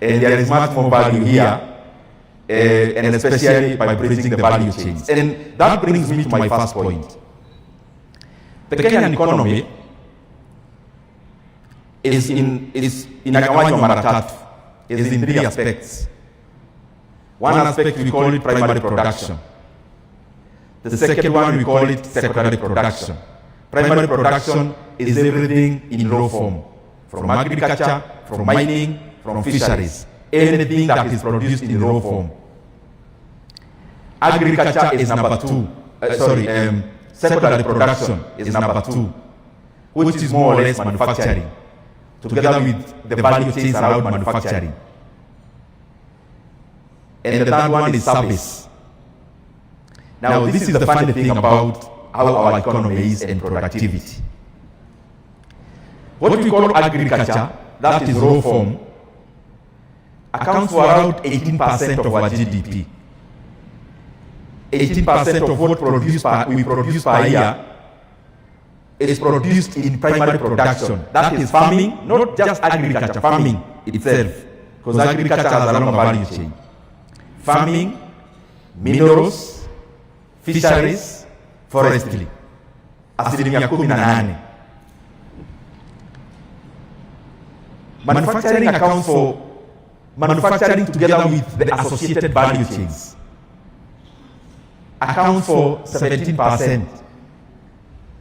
and there is much more value here, and especially by bridging the value chains. And that brings me to my first point. The Kenyan economy is inagawanywa mara tatu, is in three aspects. One aspect we call it primary production. The second one we call it secondary production. Primary production is everything in raw form, from agriculture, from mining, from fisheries, anything that is produced in raw form. Agriculture is number two. Secondary production is number two, which is more or less manufacturing, together with the value chains around manufacturing. And the third one is service. Now, this is the funny thing about how our economy is and productivity. What we call agriculture, that is raw form, accounts for around 18% of our GDP. 18% of what we produce per year is produced in primary production. That is farming, not just agriculture, farming itself, because agriculture has a long value chain. Farming, minerals, fisheries, forestry. Asilimia 18. Manufacturing accounts for manufacturing together with the associated value chains. Accounts for 17%.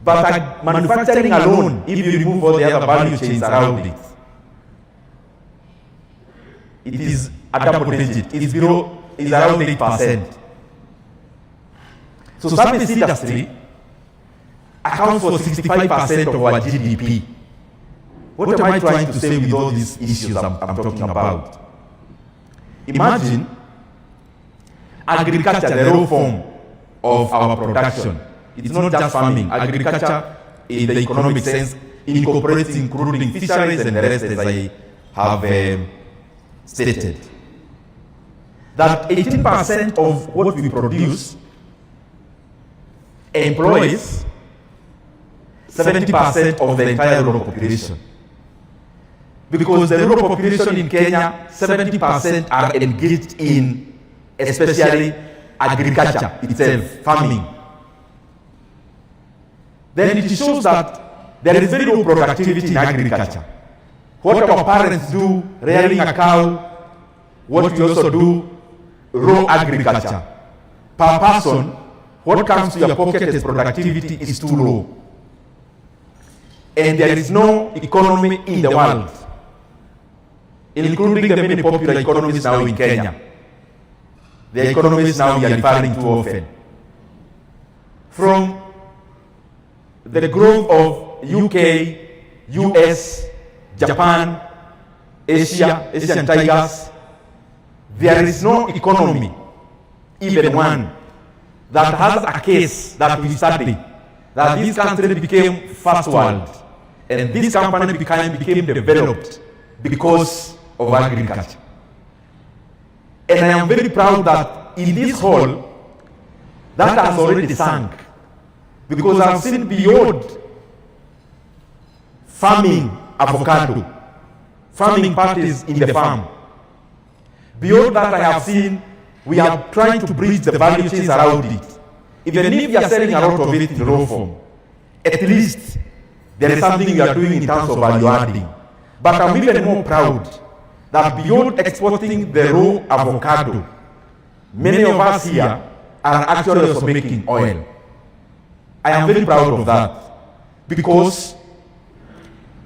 But manufacturing alone, if you remove all the other value chains around it, it is a double digit. It is around 8%. So service industry accounts for 65% of our GDP. What am I trying to say with all these issues I'm talking about? Imagine agriculture, the raw form of our production. It's not just farming. Agriculture, in the economic sense, incorporates including fisheries and the rest, as I have stated. That 18% of what we produce employs 70% of the entire rural population. Because the rural population in Kenya, 70% are engaged in, especially agriculture itself, farming. Then it shows that there is very low productivity in agriculture. What our parents do, rearing a cow, what we also do, raw agriculture. Per person, what comes to your pocket as productivity is too low. And there is no economy in the world, including the many popular economies now in Kenya. The economies now we are referring to often. From the growth of UK, US, Japan, Asia, Asian tigers, there is no economy, even one, that has a case that we study, that this country became first world, and this company became developed because of agriculture. And I am very proud that in this hall, that has already sunk, because I've seen beyond farming avocado, farming parties in the farm. Beyond that, I have seen we are trying to bridge the value chains around it. Even if we are selling a lot of it in raw form, at least there is something we are doing in terms of value adding. But I'm even more proud that beyond exporting the raw avocado, many of us here are actually also making oil. I am very proud of that, because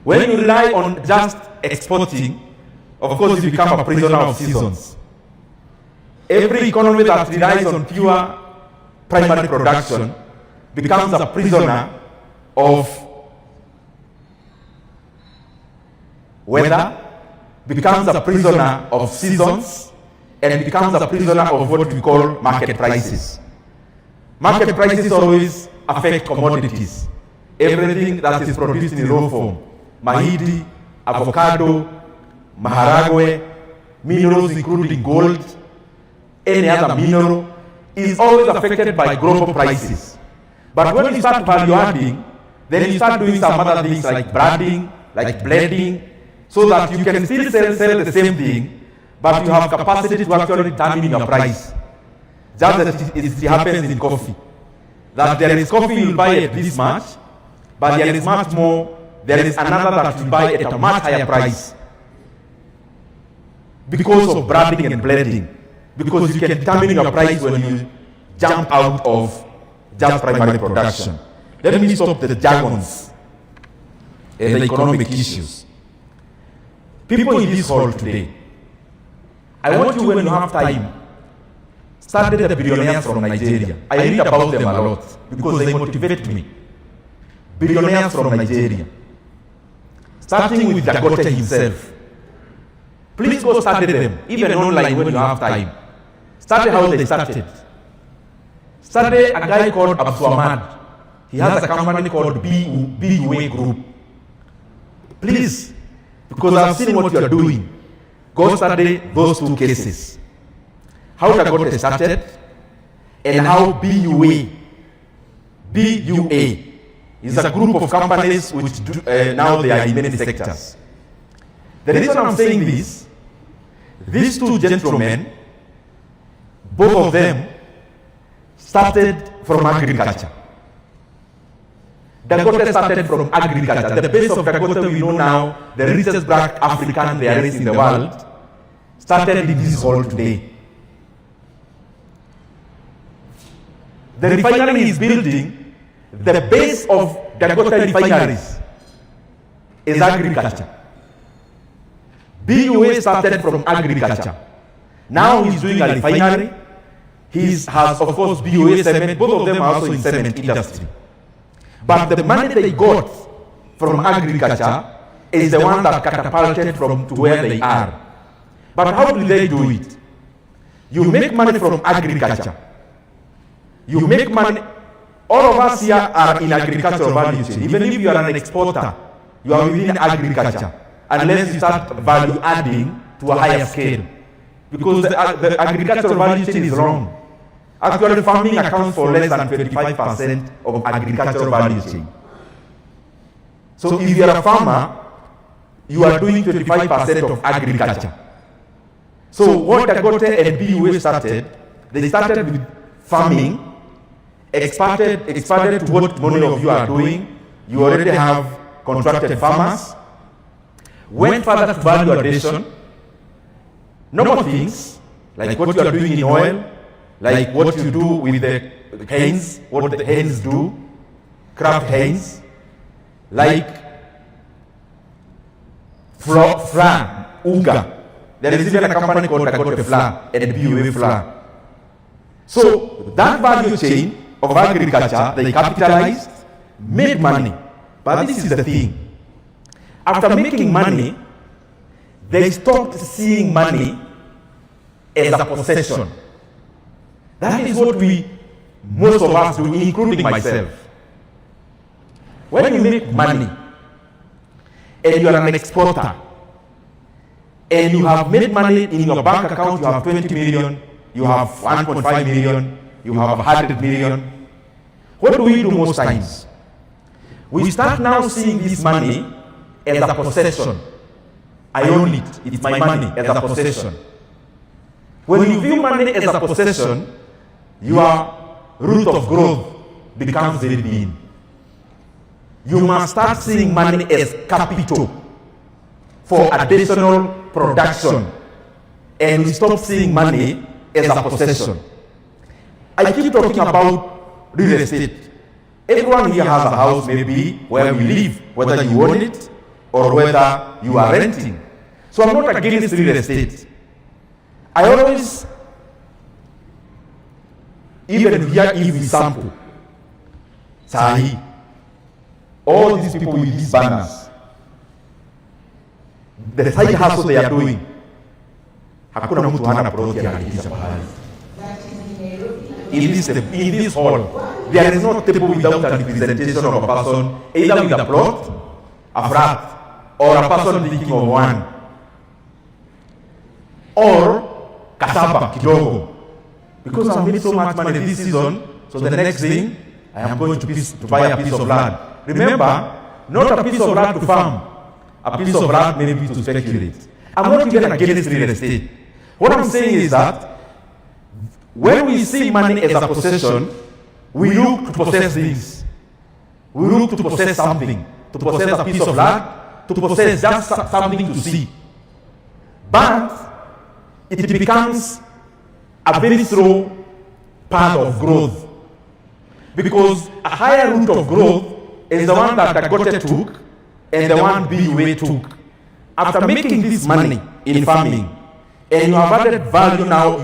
when you rely on just exporting, of course you become a prisoner of seasons. Every economy that relies on pure primary production becomes a prisoner of weather, becomes a prisoner of seasons, and becomes a prisoner of what we call market prices. Market prices always affect commodities. Everything that is produced in raw form, mahidi, avocado, maharagwe, minerals including gold, any other mineral, is always affected by global prices. But when you start value adding, then you start doing some other things like branding, like blending, so that you can still sell the same thing, but you have capacity to actually determine your price. Just as it happens in coffee. That there is coffee you'll buy at this much, but there is much more, there is another that you buy at a much higher price. Because of branding and blending. Because you can determine your price when you jump out of just primary production. Let me stop the jargons and the economic issues. People in this hall today, I want you, when you have time, study the billionaires from Nigeria. I read about them a lot because they motivate me. Billionaires from Nigeria. Starting with Dangote himself. Please go study them, even online when you have time. Study how they started. Study a guy called Abdulhamid. He has a company called BUA Group. Please, because I've seen what you're doing, go study those two cases. How Dangote started, and how BUA is a group of companies which do, now they are in many sectors. The reason I'm saying this, these two gentlemen, both of them started from agriculture. Dangote started from agriculture. The base of Dangote we know now, the richest black African there is in the world, started in this hall today. The refinery is building, the base of Dangote refineries is agriculture. BUA started from agriculture. Now he's doing a refinery. He has, of course, BUA cement. Both of them are also in cement industry. But the money they got from agriculture is the one that catapulted from to where they are. But how do they do it? You make money from agriculture. You make money. All of us here are in agricultural value chain. Even if you are an exporter, you are within agriculture, unless you start value adding to a higher scale. Because the agricultural value chain is wrong. Actually, farming accounts for less than 25% of agricultural value chain. So if you are a farmer, you are doing 25% of agriculture. So what Dangote and BUA started, they started with farming, expanded to what many of you are doing. You already have contracted farmers. Went further to value addition. Normal things, like what you are doing in oil, like what you do with the hens, what the hens do, craft hens, like flour, Uga. There is even a company called Dangote Flour and BUA Flour. So that value chain of agriculture, they capitalized, made money. But this is the thing. After making money, they stopped seeing money as a possession. That is what most of us do, including myself. When you make money, and you are an exporter, and you have made money in your bank account, you have 20 million, you have 1.5 million, you have 100 million. What do we do most times? We start now seeing this money as a possession. I own it, it's my money as a possession. When you view money as a possession, your root of growth becomes very lean. You must start seeing money as capital for additional production, and we stop seeing money as a possession. I keep talking about real estate. Everyone here has a house, maybe where we live, whether you own it or whether you are renting. So I'm not against real estate. I always, even here, if we sample, Sahi, all these people with these banners, the side hustle they are doing, hakuna mtu hana plot ya kulipisha pahali. In this hall, there is no table without a representation of a person, either with a plot, a flat, or a person thinking of one, or kasaba kidogo. Because I made so much money this season, so the next thing, I am going to buy a piece of land. Remember, not a piece of land to farm, a piece of land maybe to speculate. I'm not even against real estate, What I'm saying is that when we see money as a possession, we look to possess things. We look to possess something, to possess a piece of land, to possess just something to see. But it becomes a very slow path of growth. Because a higher route of growth is the one that Dagote took and the one BUA took. After making this money in farming, and you have added value now,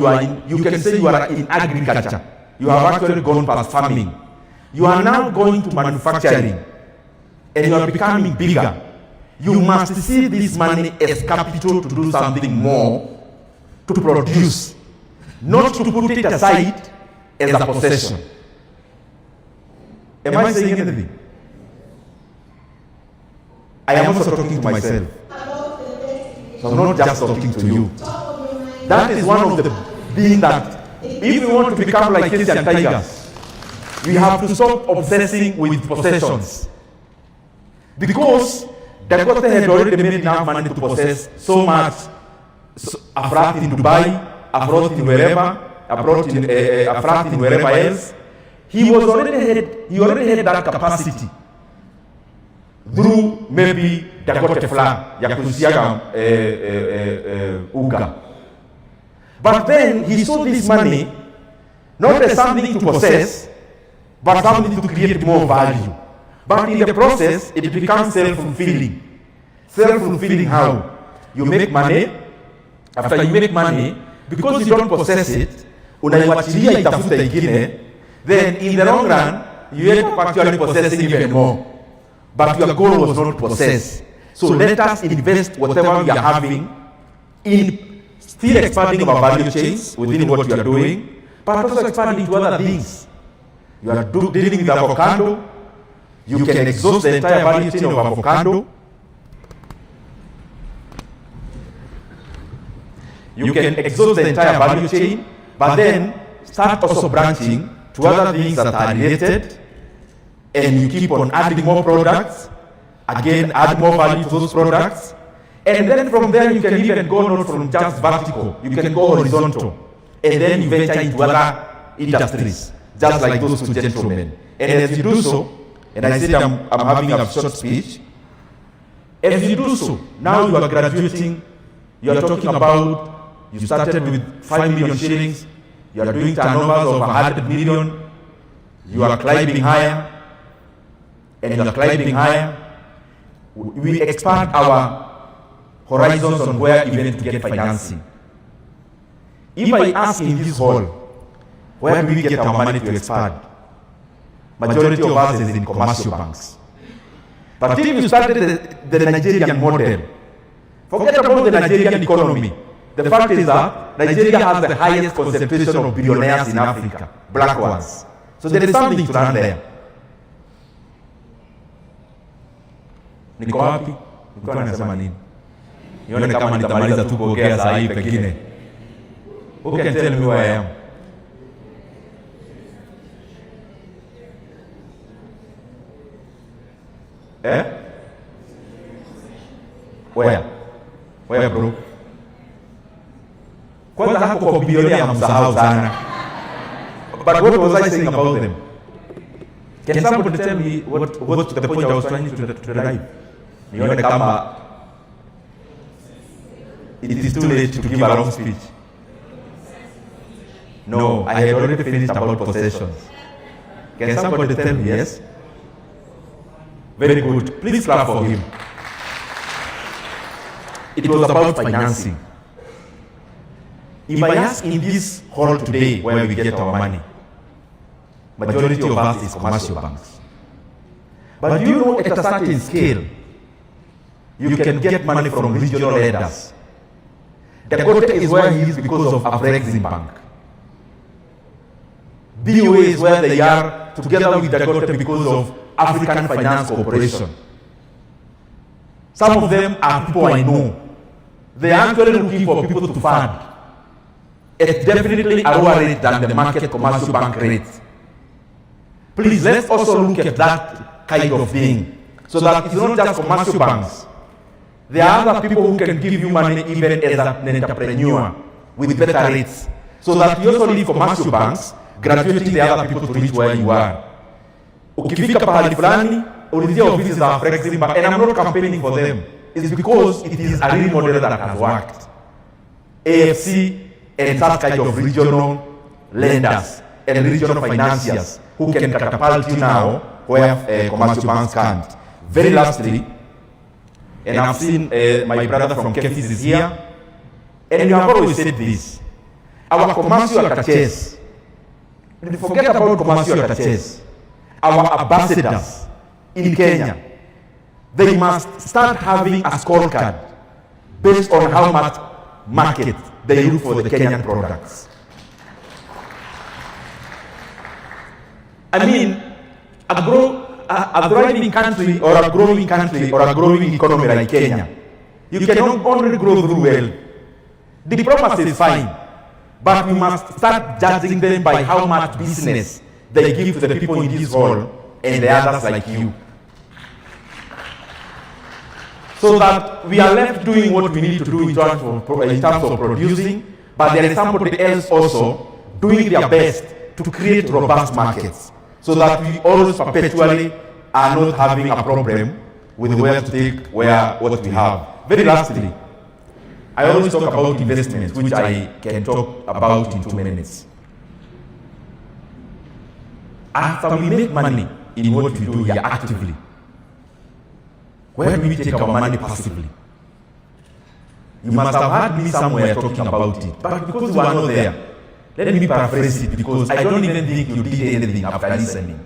you can say you are in agriculture. You have actually gone past farming. You are now going to manufacturing, and you are becoming bigger. You must see this money as capital to do something more, to produce, not to put it aside as a possession. Am I saying anything? I am also talking to myself. So I'm not just talking to you. That is one of the things that if we want to become like Kenyan tigers, we have to stop obsessing with possessions. Because Dagote had already made enough money to possess so much, a flat in Dubai, a flat in wherever, a flat in wherever else. He already had that capacity through maybe Dagote flag, ya kusiaga uga. But then he saw this money not as something to possess, but something to create more value. But in the process, it becomes self-fulfilling. Self-fulfilling how? You make money, after you make money, because you don't possess it, unaiwachilia itafuta ingine, then in the long run, you end up actually possessing even more. But your goal was not possess. So let us invest whatever we are having in still expanding our value chains within what you are doing, but also expanding to other things. You are dealing with avocado. You can exhaust the entire value chain of avocado. You can exhaust the entire value chain, but then start also branching to other things that are related, and you keep on adding more products, again add more value to those products, and then from there you can even go not from just vertical, you can go horizontal, and then you venture into other industries, just like those two gentlemen. And as you do so, and I said I'm having a short speech, as you do so, now you are graduating, you are talking about, you started with 5 million shillings, you are doing turnovers of 100 million, you are climbing higher, and you are climbing higher. We expand our horizons on where even to get financing. If I ask in this hall, where do we get our money to expand? Majority of us is in commercial banks. But if you started the Nigerian model, forget about the Nigerian economy. The fact is that Nigeria has the highest concentration of billionaires in Africa, black ones. So there is something to run there. Niko wapi? Niko nasema nini? Nione kama nitamaliza tu kuongea saa hii pekine. Who can tell me where I am? Where bro? Kwanza hapo kwa billionaire hamsahau sana. But what was I saying about them? Can somebody tell me what the point I was trying to derive? Nione kama it is too late to give a long speech. No, I had already finished about possessions. Can somebody tell me yes? Very good. Please clap for him. It was about financing. If I ask in this hall today where we get our money, majority of us is commercial banks. But do you know at a certain scale, you can get money from regional lenders. Dagote is where he is because of Afrexim Bank. BOA is where they are together with Dagote because of African Finance Corporation. Some of them are people I know. They are actually looking for people to fund. It's definitely a lower rate than the market commercial bank rate. Please, let's also look at that kind of thing. So that it's not just commercial banks. There are other people who can give you money even as an entrepreneur. with better rates, so that you also leave commercial banks graduating the other people to reach where you are. Ukifika pahali fulani, ulizia ofisi za Fleximba, and I'm not campaigning for them. It's because it is a real model that has worked. AFC and such kind of regional lenders and regional financiers who can catapult you now where commercial banks can't. Very lastly, and I've seen my brother from Kefis is here, and you have always said this, our commercial attaches, forget about commercial attaches, our ambassadors in Kenya, they must start having a scorecard based on how much market they look for the Kenyan products. I mean, a thriving country or a growing country or a growing economy like Kenya, you can only grow through well. Diplomacy is fine, but we must start judging them by how much business they give to the people in this hall and the others like you. So that we are left doing what we need to do in terms of producing, but there is somebody else also doing their best to create robust markets, so that we always perpetually are not having a problem with where to take what we have. Very lastly, I always talk about investments, which I can talk about in 2 minutes. After we make money in what we do here actively, where do we take our money passively? You must have heard me somewhere talking about it, but because you are not there, let me paraphrase it, because I don't even think you did anything after listening.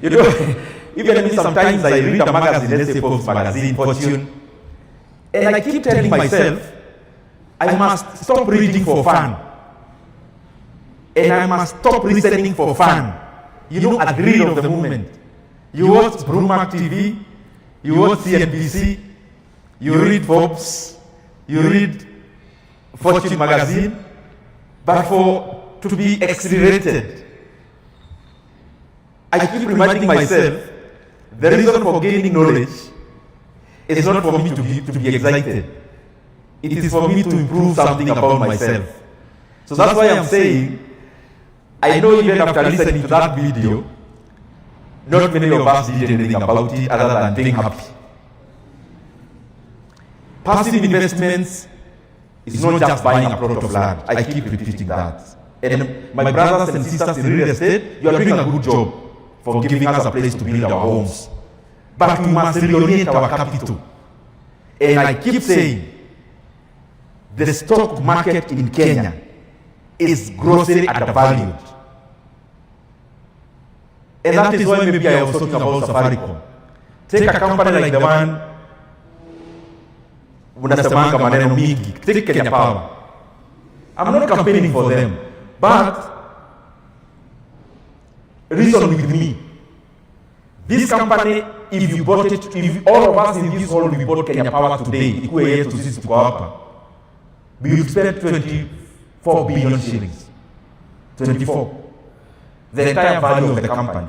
You know, even me sometimes I read a magazine, let's say Forbes magazine, Fortune, and I keep telling myself, I must stop reading for fun. And I must stop listening for fun. You know, at the real of the moment. You watch Broomark TV, you watch CNBC, you read Forbes, you read Fortune magazine, but to be exhilarated. I keep reminding myself, the reason for gaining knowledge is not for me to be excited. It is for me to improve something about myself. So that's why I'm saying, I know even after listening to that video, not many of us did anything about it other than being happy. Passive investments is not just buying a plot of land. I keep repeating that. And my brothers and sisters in real estate, you are doing a good job for giving us a place to build our homes. But we must reorient our capital. And I keep saying, the stock market in Kenya is grossly undervalued. And that is why maybe I was talking about Safaricom. Take a company like the one, unasemanga maneno mingi, take Kenya Power. I'm not campaigning for them, but reason with me. This company, if you bought it, if all of us in this hall we bought Kenya Power today, ikuwe yetu sisi tuko hapa, we will spend 24 billion shillings. 24. The entire value of the company.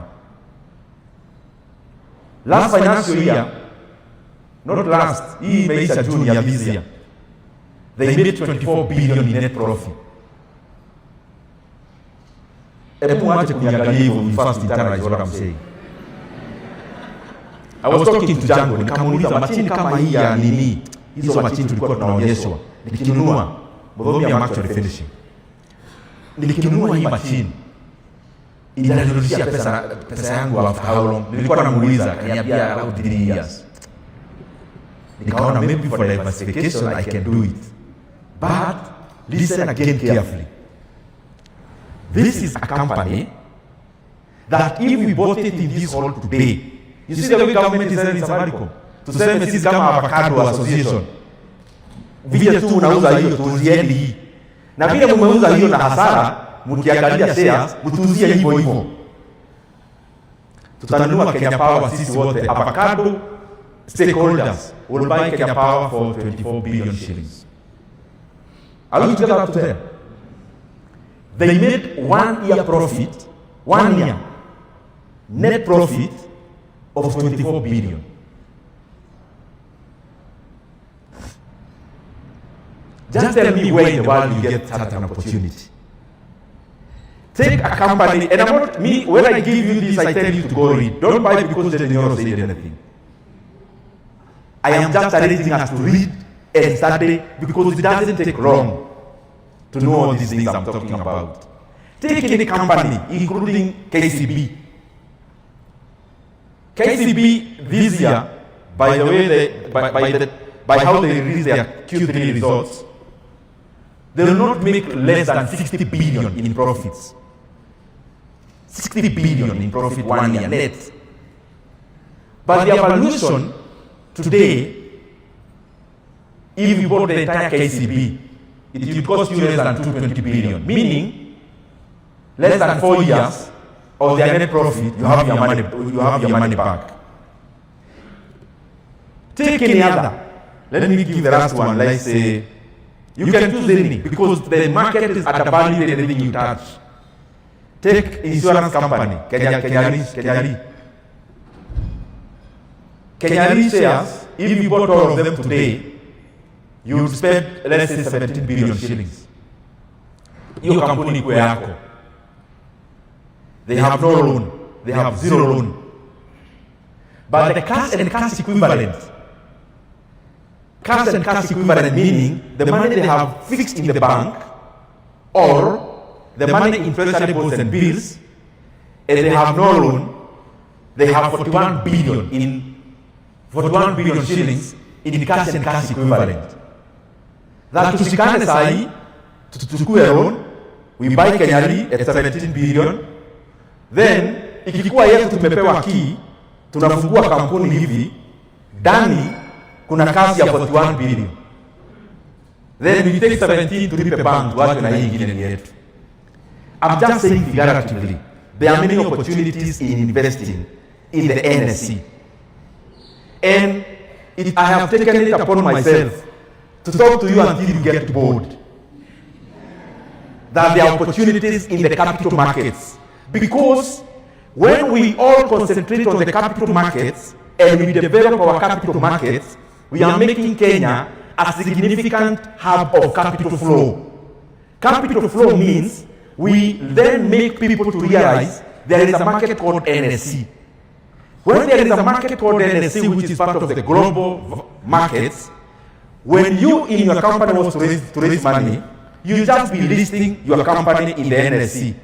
Last financial year, not last, hii imeisha June ya this year, they made 24 billion in net profit. Ebu mwache kuniangalia hivyo, you first internalize what I'm saying. I was talking to Django, nikamuuliza machini kama hii ya nini, hizo machini tulikuwa tunaonyeshwa, nikinunua, both me I'm actually finishing. Nikinunua hii machini, inanirudishia pesa yangu after how long? Nilikuwa namuuliza, kaniambia around 3 years. Nikaona maybe for diversification I can do it. But listen again carefully. This is a company that if we bought it in this hall today, you see the way government is selling Safaricom. Tuseme sisi kama avocado association, vile tu unauza hiyo tuuzieni hii. Na vile mmeuza hiyo na hasara, mkiangalia shares, mtuuzie hivyo hivyo. Tutanunua Kenya Power sisi wote, avocado stakeholders will buy Kenya Power for 24 billion shillings. Are we together up to there? They made 1 year profit, 1 year net profit of 24 billion. Just tell me where in the world you get such an opportunity. Take a company, and I'm not, when I give you this, I tell you to go read. Don't buy because the nyoro said anything. I am just encouraging us to read and study because it doesn't take long to know all these things I'm talking about. Take any company, including KCB. KCB this year, by the way, by how they release their Q3 results, they will not make less than 60 billion in profits. 60 billion in profit 1 year net. But the valuation today, if you bought the entire KCB, it will cost you less than 220 billion, meaning less than 4 years of their net profit, you have your money back. Take any other. Let me give the last one. Let's say you can choose any because the market is at a value in anything you touch. Take insurance company, Kenyans shares. If you bought all of them today, you would spend, let's say, 17 billion shillings. Hiyo kampuni iko yako. They have no loan. They have zero loan. But the cash and cash equivalent, meaning the money they have fixed in the bank or the money in treasury bonds and bills, and they have no loan, they have 41 billion shillings in cash and cash equivalent. That tushikane sahi, tuchukue loan, we buy Kenyari at 17 billion, then ikikuwa yetu tumepewa key, tunafungua kampuni hivi, ndani kuna kazi ya 41 billion. Then we take 17 tulipe bank, watu na hii ingine ni yetu. I'm just saying figuratively, there are many opportunities in investing in the NSC. And I have taken it upon myself to talk to you until you get bored. That there are opportunities in the capital markets. Because when we all concentrate on the capital markets and we develop our capital markets, we are making Kenya a significant hub of capital flow. Capital flow means we then make people to realize there is a market called NSC. When there is a market called NSC, which is part of the global markets, when you in your company was to raise money, you just be listing your company in the NSC.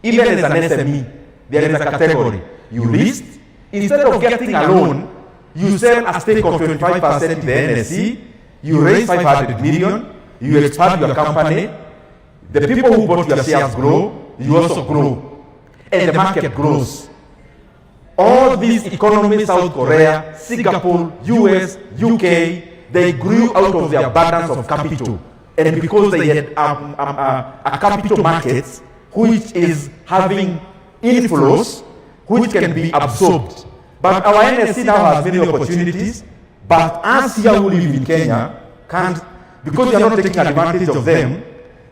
Even as an SME, there is a category. You list, instead of getting a loan, you sell a stake of 25% in the NSC, you raise 500 million, you expand your company, the people who bought your shares grow, you also grow, and the market grows. All these economies, South Korea, Singapore, US, UK, they grew out of the abundance of capital. And because they had a capital market which is having inflows which can be absorbed. But our NSC now has many opportunities, but us here who live in Kenya can't, because we are not taking advantage of them,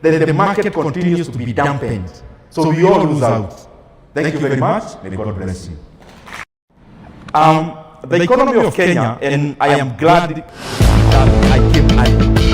then the market continues to be dampened. So we all lose out. Thank you very much. May God bless you. The economy of Kenya, and I am glad that I came early.